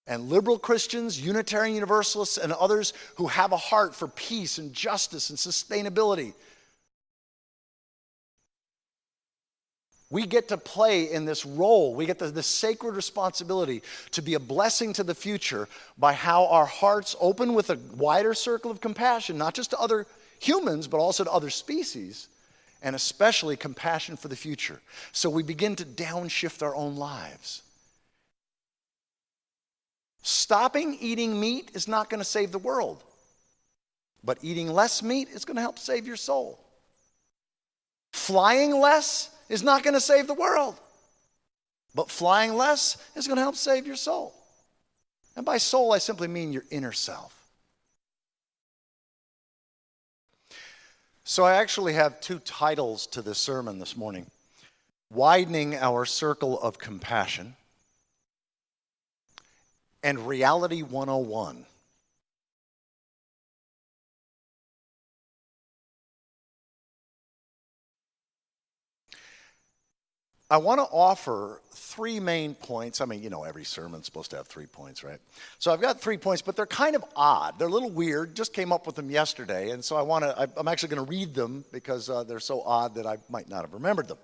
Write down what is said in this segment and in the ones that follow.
And liberal Christians, Unitarian Universalists, and others who have a heart for peace and justice and sustainability, we get to play in this role. We get this sacred responsibility to be a blessing to the future by how our hearts open with a wider circle of compassion, not just to other humans, but also to other species, and especially compassion for the future. So we begin to downshift our own lives. Stopping eating meat is not going to save the world, but eating less meat is going to help save your soul. Flying less is not going to save the world, but flying less is going to help save your soul. And by soul, I simply mean your inner self. So I actually have two titles to this sermon this morning: Widening Our Circle of Compassion and Reality 101. I want to offer three main points. I mean, you know, every sermon's supposed to have 3 points, right? So I've got 3 points, but they're kind of odd. They're a little weird. Just came up with them yesterday, and so I'm actually going to read them because they're so odd that I might not have remembered them.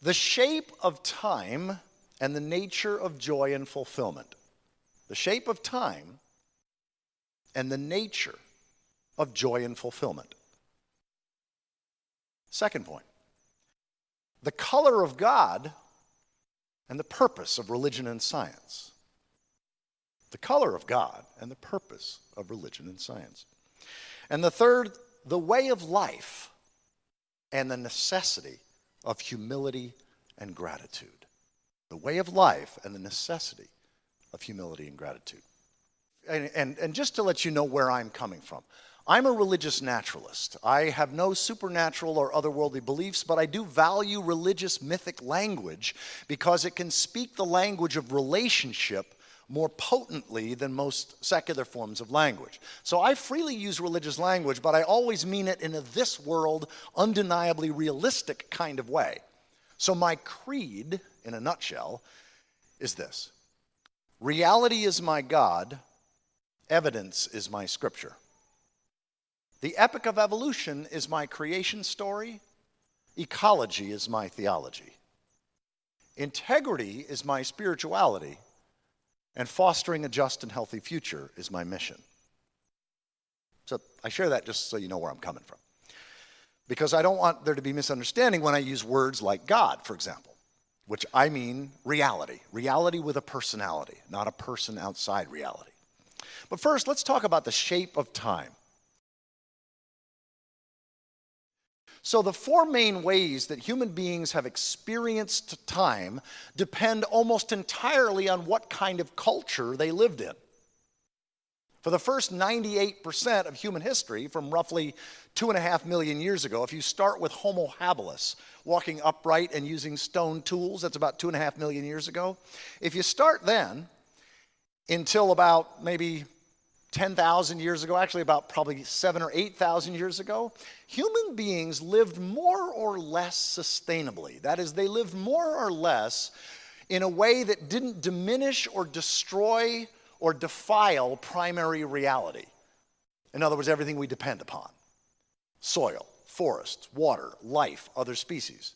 The shape of time and the nature of joy and fulfillment. The shape of time and the nature of joy and fulfillment. Second point: the color of God and the purpose of religion and science. The color of God and the purpose of religion and science. And the third, the way of life and the necessity of humility and gratitude. The way of life and the necessity of humility and gratitude. And just to let you know where I'm coming from. I'm a religious naturalist. I have no supernatural or otherworldly beliefs, but I do value religious mythic language because it can speak the language of relationship more potently than most secular forms of language. So I freely use religious language, but I always mean it in a this world, undeniably realistic kind of way. So my creed, in a nutshell, is this: reality is my God, evidence is my scripture. The epic of evolution is my creation story. Ecology is my theology. Integrity is my spirituality. And fostering a just and healthy future is my mission. So I share that just so you know where I'm coming from. Because I don't want there to be misunderstanding when I use words like God, for example, which I mean reality. Reality with a personality, not a person outside reality. But first, let's talk about the shape of time. So the 4 main ways that human beings have experienced time depend almost entirely on what kind of culture they lived in. For the first 98% of human history, from roughly 2.5 million years ago, if you start with Homo habilis, walking upright and using stone tools, that's about 2.5 million years ago. If you start then until about maybe 10,000 years ago, actually about probably 7,000 or 8,000 years ago, human beings lived more or less sustainably. That is, they lived more or less in a way that didn't diminish or destroy or defile primary reality. In other words, everything we depend upon: soil, forests, water, life, other species.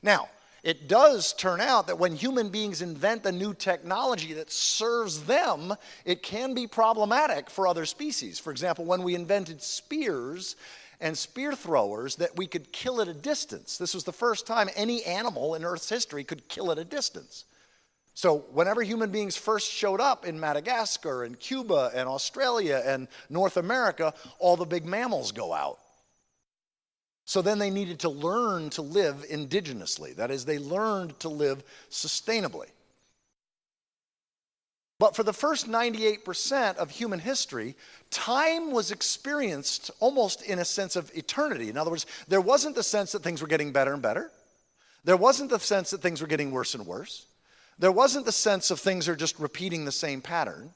Now, it does turn out that when human beings invent a new technology that serves them, it can be problematic for other species. For example, when we invented spears and spear throwers that we could kill at a distance. This was the first time any animal in Earth's history could kill at a distance. So whenever human beings first showed up in Madagascar and Cuba and Australia and North America, all the big mammals go out. So then they needed to learn to live indigenously. That is, they learned to live sustainably. But for the first 98% of human history, time was experienced almost in a sense of eternity. In other words, there wasn't the sense that things were getting better and better. There wasn't the sense that things were getting worse and worse. There wasn't the sense of things are just repeating the same pattern.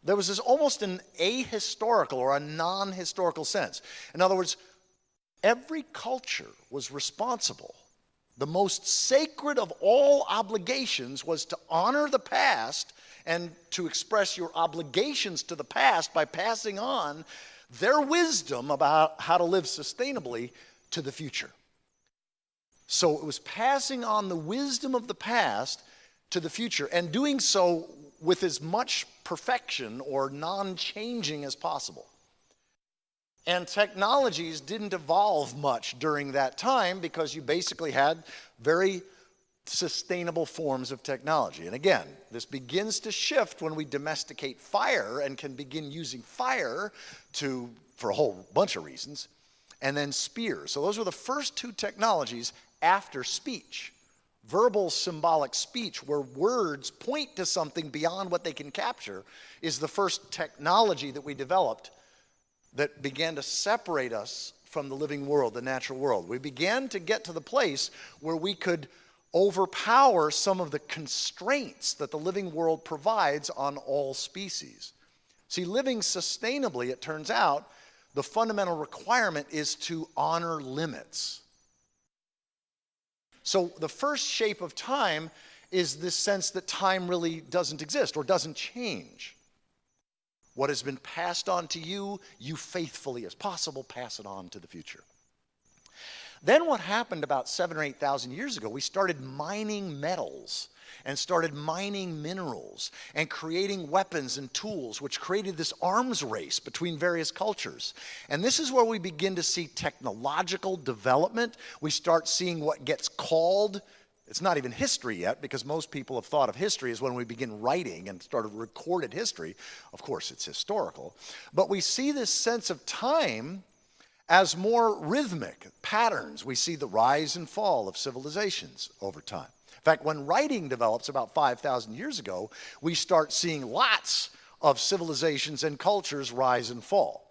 There was this almost an ahistorical or a non-historical sense. In other words, every culture was responsible The most sacred of all obligations was to honor the past and to express your obligations to the past by passing on their wisdom about how to live sustainably to the future. So it was passing on the wisdom of the past to the future and doing so with as much perfection or non-changing as possible. And technologies didn't evolve much during that time because you basically had very sustainable forms of technology. And again, this begins to shift when we domesticate fire and can begin using fire for a whole bunch of reasons, and then spears. So those were the first two technologies after speech. Verbal symbolic speech, where words point to something beyond what they can capture, is the first technology that we developed that began to separate us from the living world, the natural world. We began to get to the place where we could overpower some of the constraints that the living world provides on all species. See, living sustainably, it turns out, the fundamental requirement is to honor limits. So the first shape of time is this sense that time really doesn't exist or doesn't change. What has been passed on to you, you faithfully as possible pass it on to the future. Then what happened about 7,000 or 8,000 years ago, we started mining metals and started mining minerals and creating weapons and tools, which created this arms race between various cultures. And this is where we begin to see technological development. We start seeing what gets called, it's not even history yet, because most people have thought of history as when we begin writing and started recorded history. Of course, it's historical. But we see this sense of time as more rhythmic patterns. We see the rise and fall of civilizations over time. In fact, when writing develops about 5,000 years ago, we start seeing lots of civilizations and cultures rise and fall.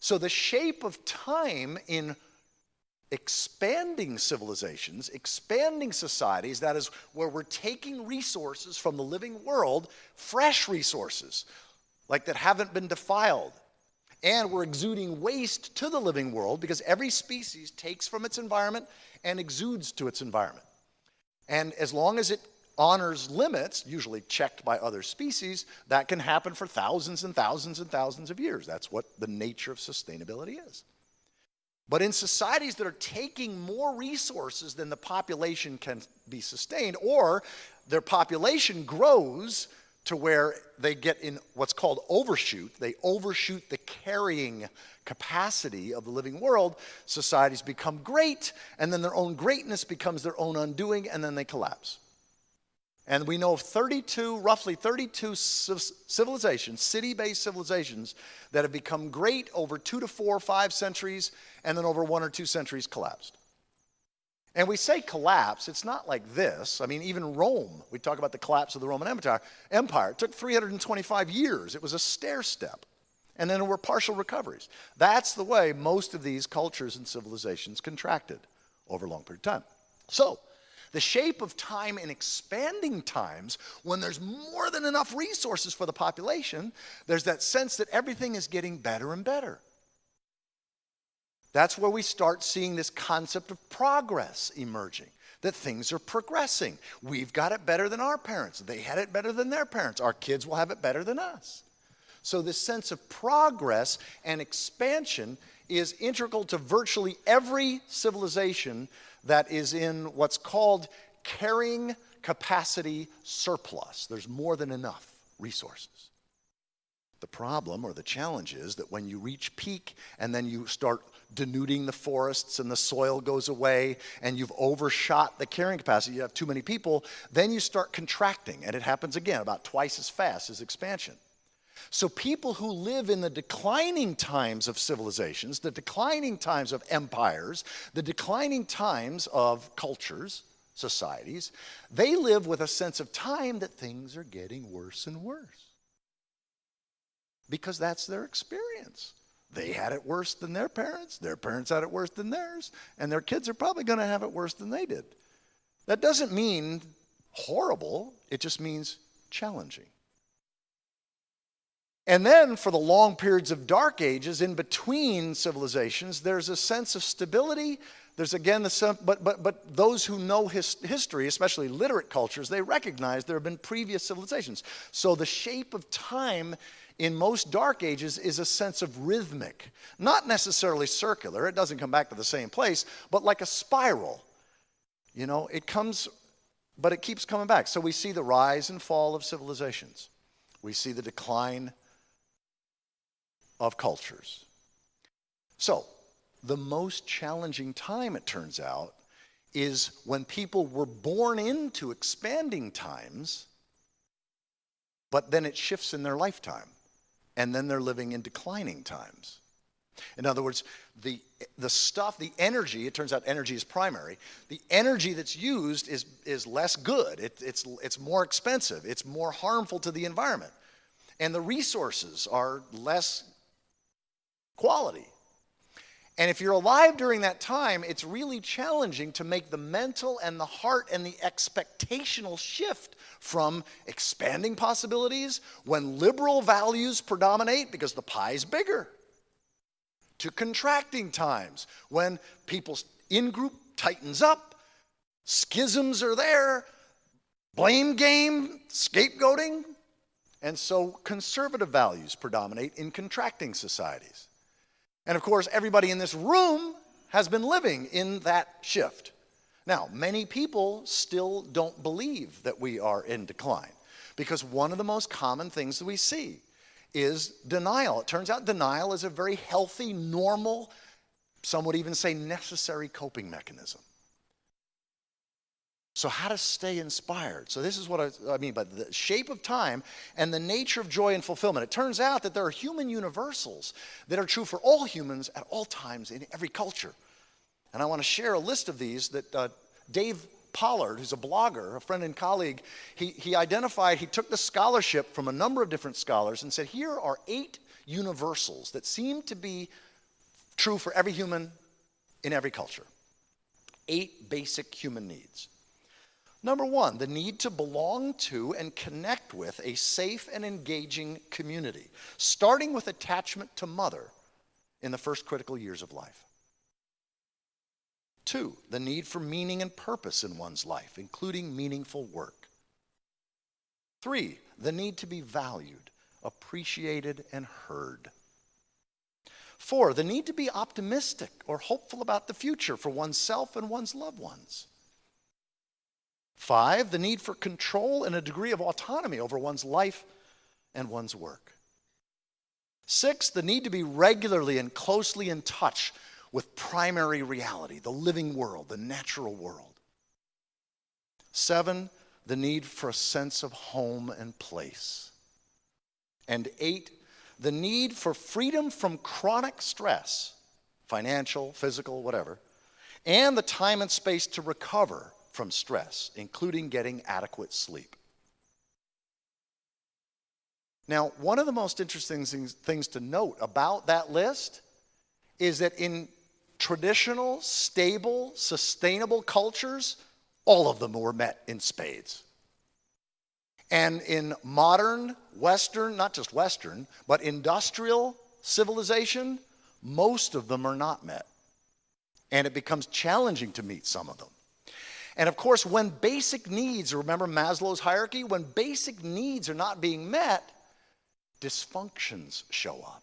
So the shape of time in expanding civilizations, expanding societies, that is where we're taking resources from the living world, fresh resources, like that haven't been defiled, and we're exuding waste to the living world because every species takes from its environment and exudes to its environment. And as long as it honors limits, usually checked by other species, that can happen for thousands and thousands and thousands of years. That's what the nature of sustainability is. But in societies that are taking more resources than the population can be sustained, or their population grows to where they get in what's called overshoot, they overshoot the carrying capacity of the living world, societies become great, and then their own greatness becomes their own undoing, and then they collapse. And we know of roughly 32 civilizations, city-based civilizations, that have become great over 2 to 4 or 5 centuries, and then over 1 or 2 centuries collapsed. And we say collapse, it's not like this. I mean, even Rome, we talk about the collapse of the Roman Empire. It took 325 years. It was a stair step. And then there were partial recoveries. That's the way most of these cultures and civilizations contracted over a long period of time. So, the shape of time in expanding times, when there's more than enough resources for the population, there's that sense that everything is getting better and better. That's where we start seeing this concept of progress emerging, that things are progressing. We've got it better than our parents. They had it better than their parents. Our kids will have it better than us. So this sense of progress and expansion is integral to virtually every civilization that is in what's called carrying capacity surplus. There's more than enough resources. The problem or the challenge is that when you reach peak and then you start denuding the forests and the soil goes away and you've overshot the carrying capacity, you have too many people, then you start contracting, and it happens again about twice as fast as expansion. So people who live in the declining times of civilizations, the declining times of empires, the declining times of cultures, societies, they live with a sense of time that things are getting worse and worse. Because that's their experience. They had it worse than their parents had it worse than theirs, and their kids are probably going to have it worse than they did. That doesn't mean horrible, it just means challenging. And then for the long periods of dark ages in between civilizations, there's a sense of stability There's again but those who know history, especially literate cultures, they recognize there have been previous civilizations. So the shape of time in most dark ages is a sense of rhythmic, not necessarily circular. It doesn't come back to the same place, but like a spiral. It comes, but it keeps coming back. So we see the rise and fall of civilizations. We see the decline of cultures. So the most challenging time, it turns out, is when people were born into expanding times, but then it shifts in their lifetime, and then they're living in declining times. In other words, the energy, it turns out energy is primary. The energy that's used is less good. It's more expensive. It's more harmful to the environment. And the resources are less quality. And if you're alive during that time, it's really challenging to make the mental and the heart and the expectational shift from expanding possibilities when liberal values predominate because the pie's bigger, to contracting times when people's in-group tightens up, schisms are there, blame game, scapegoating, and so conservative values predominate in contracting societies. And of course, everybody in this room has been living in that shift. Now, many people still don't believe that we are in decline, because one of the most common things that we see is denial. It turns out denial is a very healthy, normal, some would even say necessary coping mechanism. So how to stay inspired? So this is what I mean by the shape of time and the nature of joy and fulfillment. It turns out that there are human universals that are true for all humans at all times in every culture. And I want to share a list of these that Dave Pollard, who's a blogger, a friend and colleague, he identified, he took the scholarship from a number of different scholars and said, here are 8 universals that seem to be true for every human in every culture. 8 basic human needs. Number 1, the need to belong to and connect with a safe and engaging community, starting with attachment to mother in the first critical years of life. 2, the need for meaning and purpose in one's life, including meaningful work. 3, the need to be valued, appreciated, and heard. 4, the need to be optimistic or hopeful about the future for oneself and one's loved ones. 5, the need for control and a degree of autonomy over one's life and one's work. 6, the need to be regularly and closely in touch with primary reality, the living world, the natural world. 7, the need for a sense of home and place. And 8, the need for freedom from chronic stress, financial, physical, whatever, and the time and space to recover from stress, including getting adequate sleep. Now, one of the most interesting things to note about that list is that in traditional, stable, sustainable cultures, all of them were met in spades. And in modern, Western, not just Western, but industrial civilization, most of them are not met. And it becomes challenging to meet some of them. And of course, when basic needs, remember Maslow's hierarchy, when basic needs are not being met, dysfunctions show up.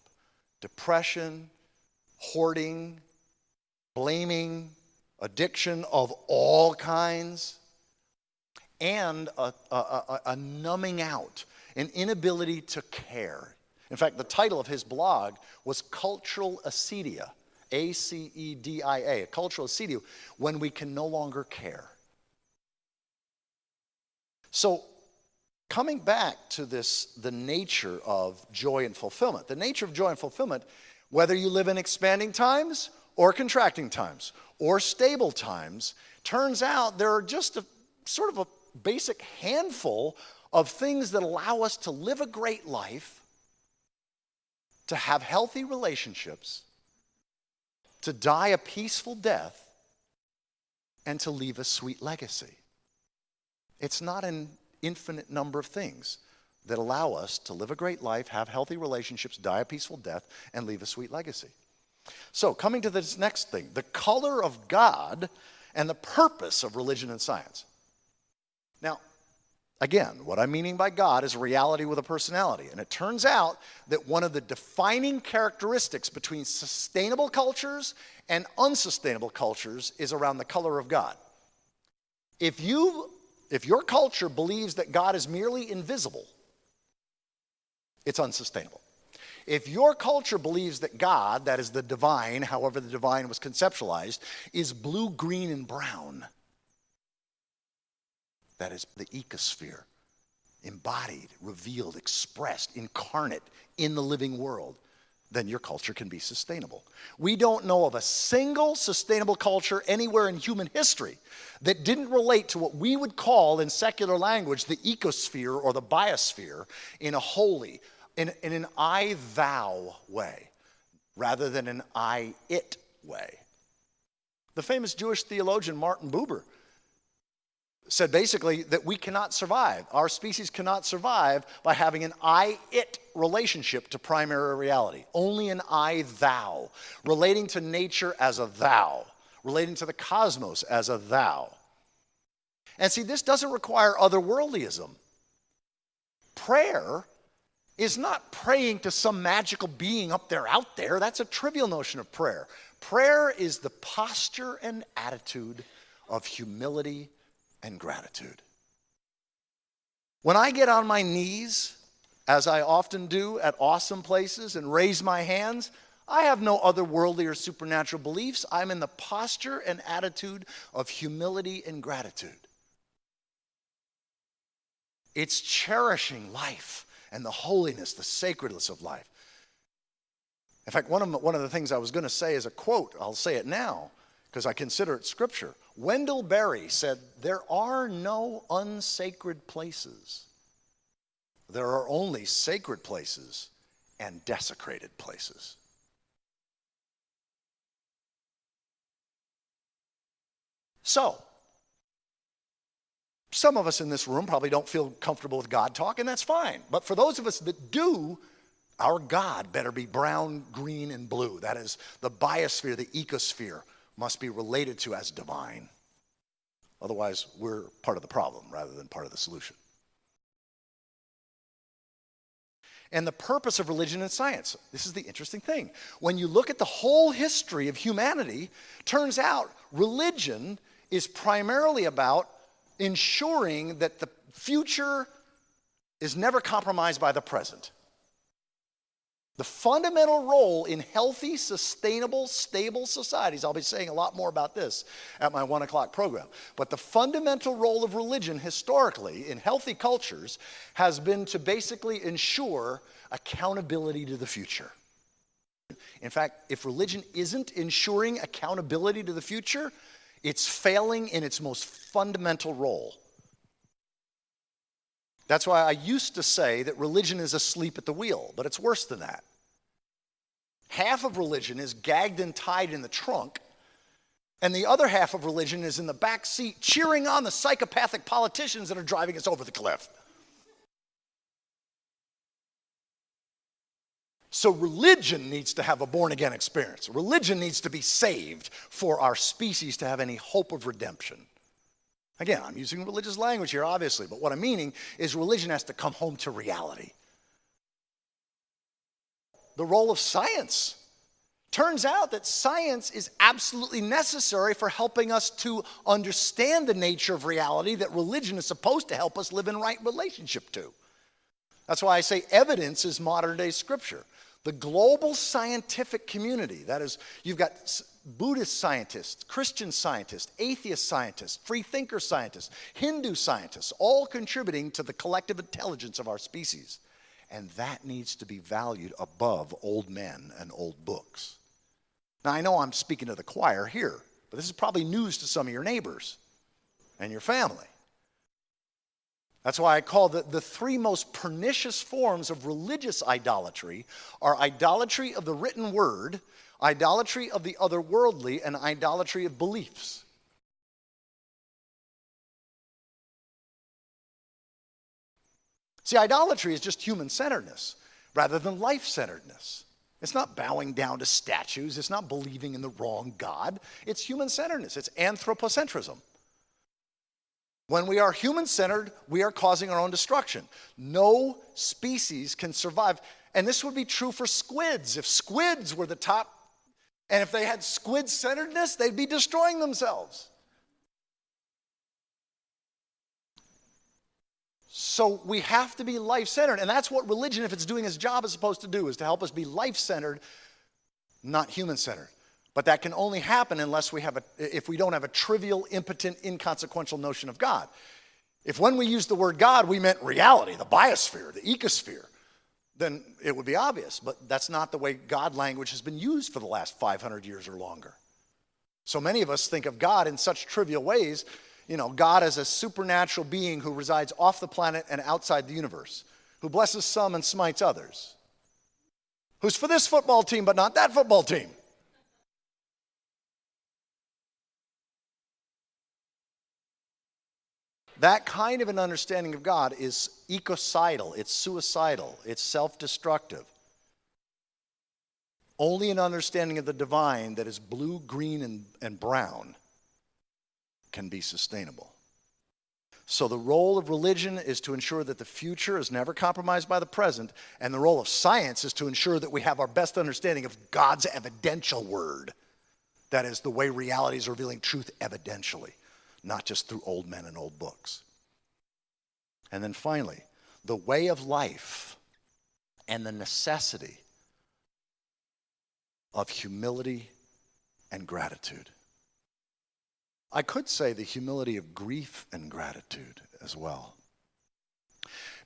Depression, hoarding, blaming, addiction of all kinds, and a numbing out, an inability to care. In fact, the title of his blog was Cultural Acedia, A-C-E-D-I-A, cultural acedia, when we can no longer care. So, coming back to this, the nature of joy and fulfillment. The nature of joy and fulfillment, whether you live in expanding times or contracting times or stable times, turns out there are just a sort of a basic handful of things that allow us to live a great life, to have healthy relationships, to die a peaceful death, and to leave a sweet legacy. It's not an infinite number of things that allow us to live a great life, have healthy relationships, die a peaceful death, and leave a sweet legacy. So, coming to this next thing, the color of God and the purpose of religion and science. Now, again, what I'm meaning by God is a reality with a personality. And it turns out that one of the defining characteristics between sustainable cultures and unsustainable cultures is around the color of God. If your culture believes that God is merely invisible, it's unsustainable. If your culture believes that God, that is the divine, however the divine was conceptualized, is blue, green, and brown, that is the ecosphere, embodied, revealed, expressed, incarnate in the living world, then your culture can be sustainable. We don't know of a single sustainable culture anywhere in human history that didn't relate to what we would call in secular language the ecosphere or the biosphere in a holy, in an I-thou way, rather than an I-it way. The famous Jewish theologian Martin Buber said basically that we cannot survive, our species cannot survive by having an I-it relationship to primary reality. Only an I-thou, relating to nature as a thou, relating to the cosmos as a thou. And see, this doesn't require otherworldlyism. Prayer is not praying to some magical being up there, out there. That's a trivial notion of prayer. Prayer is the posture and attitude of humility and gratitude. When I get on my knees, as I often do at awesome places, and raise my hands, I have no otherworldly or supernatural beliefs. I'm in the posture and attitude of humility and gratitude. It's cherishing life and the holiness, the sacredness of life. In fact, one of the things I was going to say is a quote. I'll say it now because I consider it scripture. Wendell Berry said, "There are no unsacred places. There are only sacred places and desecrated places." So, some of us in this room probably don't feel comfortable with God talk, and that's fine. But for those of us that do, our God better be brown, green, and blue. That is, the biosphere, the ecosphere, must be related to as divine. Otherwise, we're part of the problem rather than part of the solution. And the purpose of religion and science. This is the interesting thing. When you look at the whole history of humanity, turns out religion is primarily about ensuring that the future is never compromised by the present. The fundamental role in healthy, sustainable, stable societies, I'll be saying a lot more about this at my 1 o'clock program, but the fundamental role of religion historically in healthy cultures has been to basically ensure accountability to the future. In fact, if religion isn't ensuring accountability to the future, it's failing in its most fundamental role. That's why I used to say that religion is asleep at the wheel, but it's worse than that. Half of religion is gagged and tied in the trunk, and the other half of religion is in the back seat cheering on the psychopathic politicians that are driving us over the cliff. So religion needs to have a born-again experience. Religion needs to be saved for our species to have any hope of redemption. Again, I'm using religious language here, obviously, but what I'm meaning is religion has to come home to reality. The role of science. Turns out that science is absolutely necessary for helping us to understand the nature of reality that religion is supposed to help us live in right relationship to. That's why I say evidence is modern-day scripture. The global scientific community, that is, you've got Buddhist scientists, Christian scientists, atheist scientists, free thinker scientists, Hindu scientists, all contributing to the collective intelligence of our species. And that needs to be valued above old men and old books. Now, I know I'm speaking to the choir here, but this is probably news to some of your neighbors and your family. That's why I call the three most pernicious forms of religious idolatry are idolatry of the written word, idolatry of the otherworldly, and idolatry of beliefs. See, idolatry is just human-centeredness rather than life-centeredness. It's not bowing down to statues. It's not believing in the wrong God. It's human-centeredness. It's anthropocentrism. When we are human-centered, we are causing our own destruction. No species can survive. And this would be true for squids. If squids were the top, and if they had squid-centeredness, they'd be destroying themselves. So we have to be life-centered, and that's what religion, if it's doing its job, is supposed to do, is to help us be life-centered, not human-centered. But that can only happen unless if we don't have a trivial, impotent, inconsequential notion of God. If when we use the word God, we meant reality, the biosphere, the ecosphere, then it would be obvious. But that's not the way God language has been used for the last 500 years or longer. So many of us think of God in such trivial ways. God as a supernatural being who resides off the planet and outside the universe, who blesses some and smites others, who's for this football team but not that football team. That kind of an understanding of God is ecocidal, it's suicidal, it's self-destructive. Only an understanding of the divine that is blue, green, and brown can be sustainable. So the role of religion is to ensure that the future is never compromised by the present, and the role of science is to ensure that we have our best understanding of God's evidential word. That is, the way reality is revealing truth evidentially, not just through old men and old books. And then finally, the way of life and the necessity of humility and gratitude. I could say the humility of grief and gratitude as well.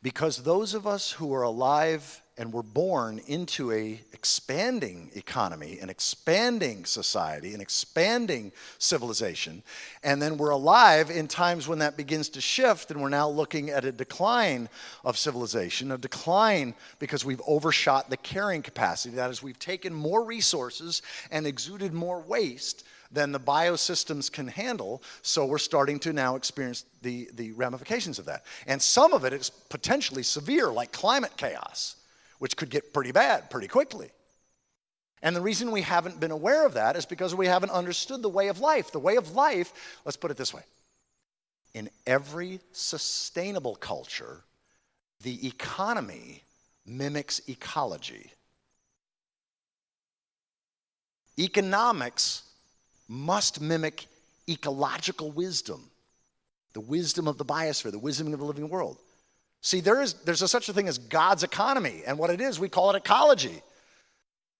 Because those of us who are alive and were born into an expanding economy, an expanding society, an expanding civilization, and then we're alive in times when that begins to shift and we're now looking at a decline of civilization, a decline because we've overshot the carrying capacity. That is, we've taken more resources and exuded more waste than the biosystems can handle, so we're starting to now experience the ramifications of that. And some of it is potentially severe, like climate chaos, which could get pretty bad pretty quickly. And the reason we haven't been aware of that is because we haven't understood the way of life. The way of life, let's put it this way. In every sustainable culture, the economy mimics ecology. Economics must mimic ecological wisdom, the wisdom of the biosphere, the wisdom of the living world. See, there's such a thing as God's economy, and what it is, we call it ecology.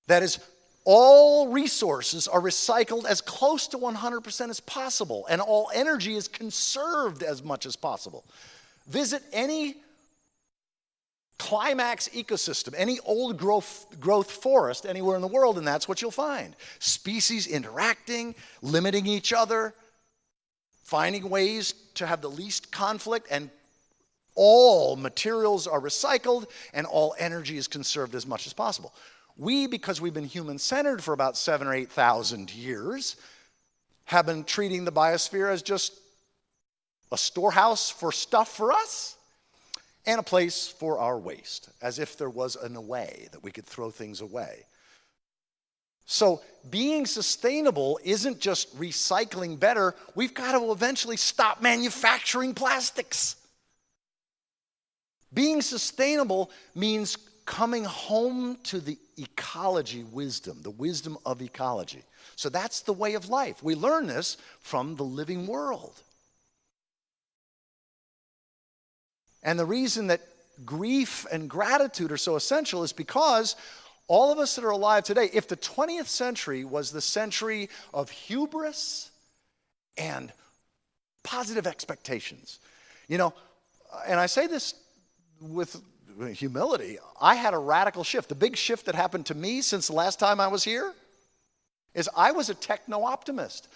That is, all resources are recycled as close to 100% as possible, and all energy is conserved as much as possible. Visit any climax ecosystem, any old growth forest anywhere in the world, and that's what you'll find. Species interacting, limiting each other, finding ways to have the least conflict, and all materials are recycled, and all energy is conserved as much as possible. We, because we've been human-centered for about 7,000 or 8,000 years, have been treating the biosphere as just a storehouse for stuff for us, and a place for our waste, as if there was an away, that we could throw things away. So being sustainable isn't just recycling better. We've got to eventually stop manufacturing plastics. Being sustainable means coming home to the ecology wisdom, the wisdom of ecology. So that's the way of life. We learn this from the living world. And the reason that grief and gratitude are so essential is because all of us that are alive today, if the 20th century was the century of hubris and positive expectations, and I say this with humility, I had a radical shift. The big shift that happened to me since the last time I was here is I was a techno-optimist.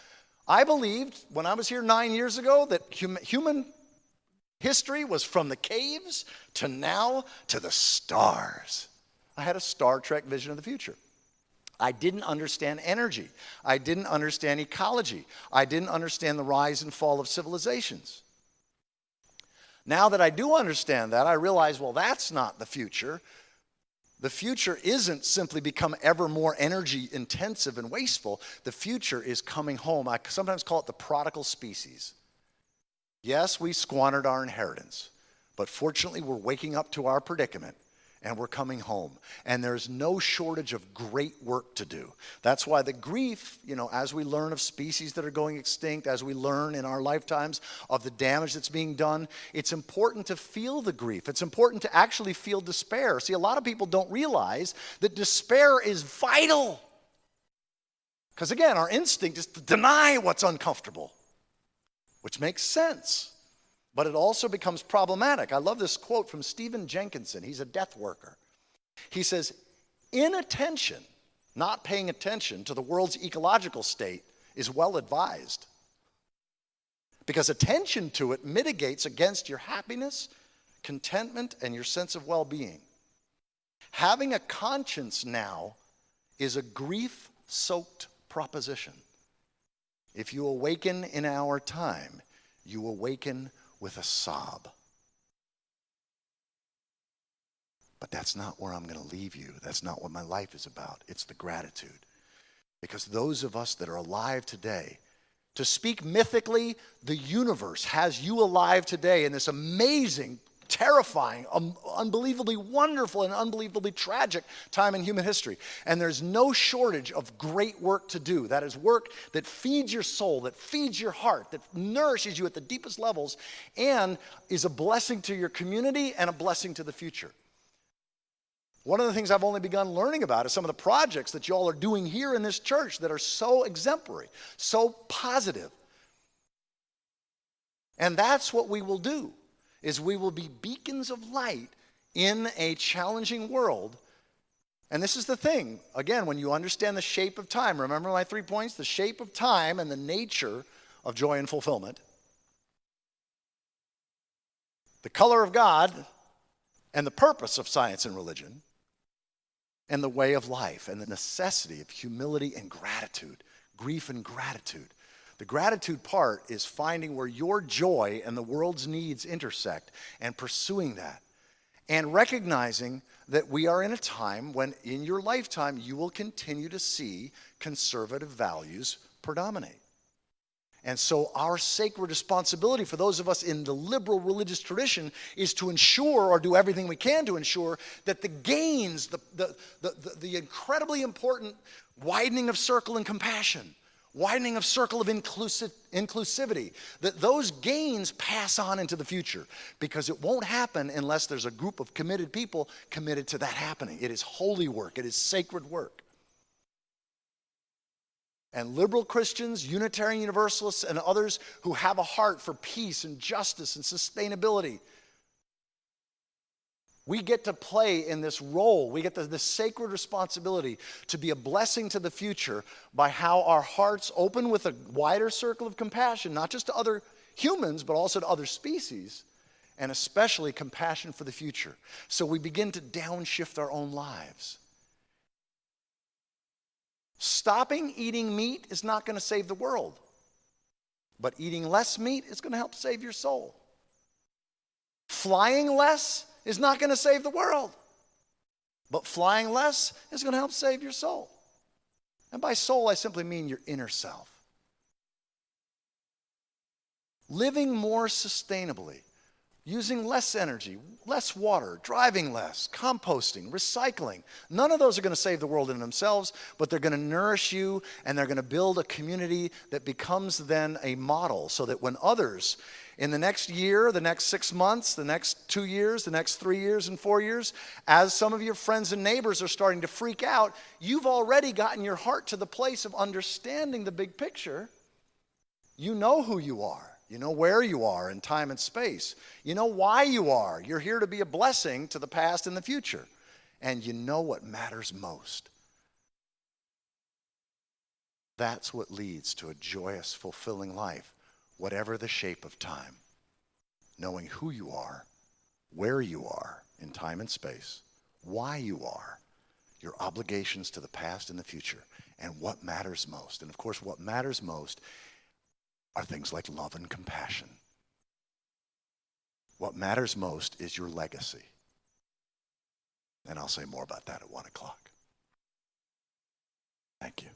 I believed when I was here 9 years ago that human history was from the caves to now to the stars. I had a Star Trek vision of the future. I didn't understand energy. I didn't understand ecology. I didn't understand the rise and fall of civilizations. Now that I do understand that, I realize, well, that's not the future. The future isn't simply become ever more energy intensive and wasteful. The future is coming home. I sometimes call it the prodigal species. Yes, we squandered our inheritance, but fortunately we're waking up to our predicament and we're coming home. And there's no shortage of great work to do. That's why the grief, as we learn of species that are going extinct, as we learn in our lifetimes of the damage that's being done, it's important to feel the grief. It's important to actually feel despair. See, a lot of people don't realize that despair is vital. Because again, our instinct is to deny what's uncomfortable, which makes sense. But it also becomes problematic. I love this quote from Stephen Jenkinson. He's a death worker. He says, inattention, not paying attention to the world's ecological state is well advised. Because attention to it mitigates against your happiness, contentment, and your sense of well-being. Having a conscience now is a grief-soaked proposition. If you awaken in our time, you awaken with a sob. But that's not where I'm going to leave you. That's not what my life is about. It's the gratitude. Because those of us that are alive today, to speak mythically, the universe has you alive today in this amazing, terrifying, unbelievably wonderful, and unbelievably tragic time in human history. And there's no shortage of great work to do. That is work that feeds your soul, that feeds your heart, that nourishes you at the deepest levels, and is a blessing to your community and a blessing to the future. One of the things I've only begun learning about is some of the projects that y'all are doing here in this church that are so exemplary, so positive. And that's what we will do. Is we will be beacons of light in a challenging world. And this is the thing. Again, when you understand the shape of time, remember my 3 points? The shape of time and the nature of joy and fulfillment. The color of God and the purpose of science and religion. And the way of life and the necessity of humility and gratitude, grief and gratitude. The gratitude part is finding where your joy and the world's needs intersect and pursuing that. And recognizing that we are in a time when in your lifetime you will continue to see conservative values predominate. And so our sacred responsibility for those of us in the liberal religious tradition is to ensure, or do everything we can to ensure, that the gains, the incredibly important widening of circle and compassion, widening of circle of inclusivity, that those gains pass on into the future, because it won't happen unless there's a group of committed people committed to that happening. It is holy work. It is sacred work. And liberal Christians, Unitarian Universalists, and others who have a heart for peace and justice and sustainability, we get to play in this role. We get the sacred responsibility to be a blessing to the future by how our hearts open with a wider circle of compassion, not just to other humans, but also to other species, and especially compassion for the future. So we begin to downshift our own lives. Stopping eating meat is not going to save the world, but eating less meat is going to help save your soul. Flying less is not going to save the world, but flying less is going to help save your soul. And by soul, I simply mean your inner self. Living more sustainably, using less energy, less water, driving less, composting, recycling. None of those are going to save the world in themselves, but they're going to nourish you, and they're going to build a community that becomes then a model, so that when others in the next year, the next 6 months, the next 2 years, the next 3 years and 4 years, as some of your friends and neighbors are starting to freak out, you've already gotten your heart to the place of understanding the big picture. You know who you are. You know where you are in time and space. You know why you are. You're here to be a blessing to the past and the future. And you know what matters most. That's what leads to a joyous, fulfilling life, whatever the shape of time. Knowing who you are, where you are in time and space, why you are, your obligations to the past and the future, and what matters most. And of course, what matters most are things like love and compassion. What matters most is your legacy. And I'll say more about that at 1 o'clock. Thank you.